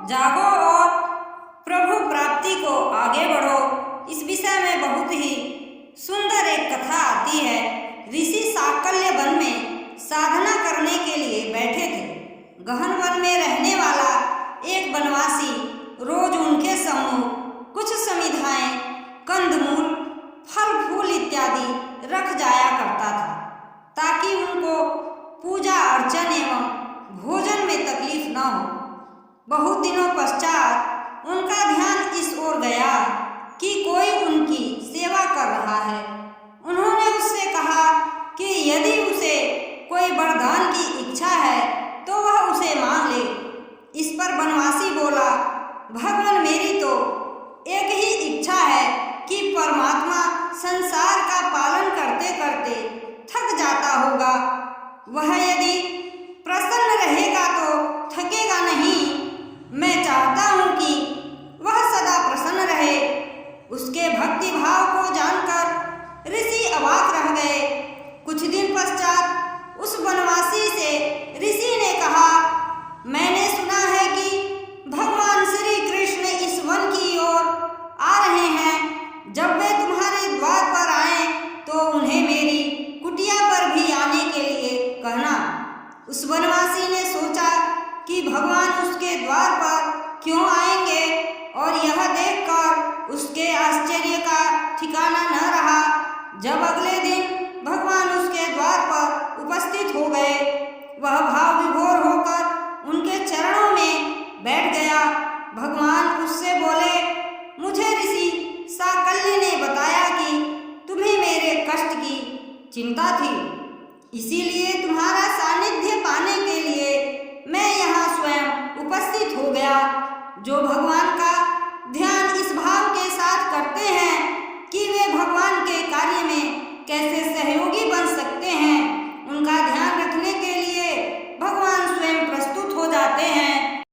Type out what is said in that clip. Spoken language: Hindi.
जागो और प्रभु प्राप्ति को आगे बढ़ो। इस विषय में बहुत ही सुंदर एक कथा आती है। ऋषि साकल्य वन में साधना करने के लिए बैठे थे। गहन वन में रहने वाला एक वनवासी रोज उनके सम्मुख कुछ समिधाएं, कंदमूल, फल फूल इत्यादि रख जाया करता था, ताकि उनको पूजा अर्चन एवं भोजन में तकलीफ न हो। बहुत दिनों पश्चात उनका ध्यान इस ओर गया कि कोई उनकी सेवा कर रहा है। उन्होंने उससे कहा कि यदि उसे कोई वरदान की इच्छा है तो वह उसे मांग ले। इस पर वनवासी बोला, भगवान, मेरी तो एक ही इच्छा है कि परमात्मा संसार का पालन करते करते थक जाता होगा। वह यदि प्रसन्न रहेगा तो थकेगा नहीं। मैं चाहता हूँ कि वह सदा प्रसन्न रहे। उसके भक्ति भाव को जानकर ऋषि अवाक रह गए। कुछ दिन पश्चात उस वनवासी से ऋषि ने कहा, मैंने सुना है कि भगवान श्री कृष्ण इस वन की ओर आ रहे हैं। जब वे तुम्हारे द्वार पर आए तो उन्हें मेरी कुटिया पर भी आने के लिए कहना। उस वनवासी ने सोचा कि भगवान उसके द्वार पर क्यों आएंगे, और यह देखकर उसके आश्चर्य का ठिकाना न रहा। जब अगले दिन भगवान उसके द्वार पर उपस्थित हो गए, वह भाव विभोर होकर उनके चरणों में बैठ गया। भगवान उससे बोले, मुझे ऋषि साकल्य ने बताया कि तुम्हें मेरे कष्ट की चिंता थी, इसीलिए तुम्हारा सानिध्य पाने के लिए मैं यहाँ स्वयं उपस्थित हो गया। जो भगवान का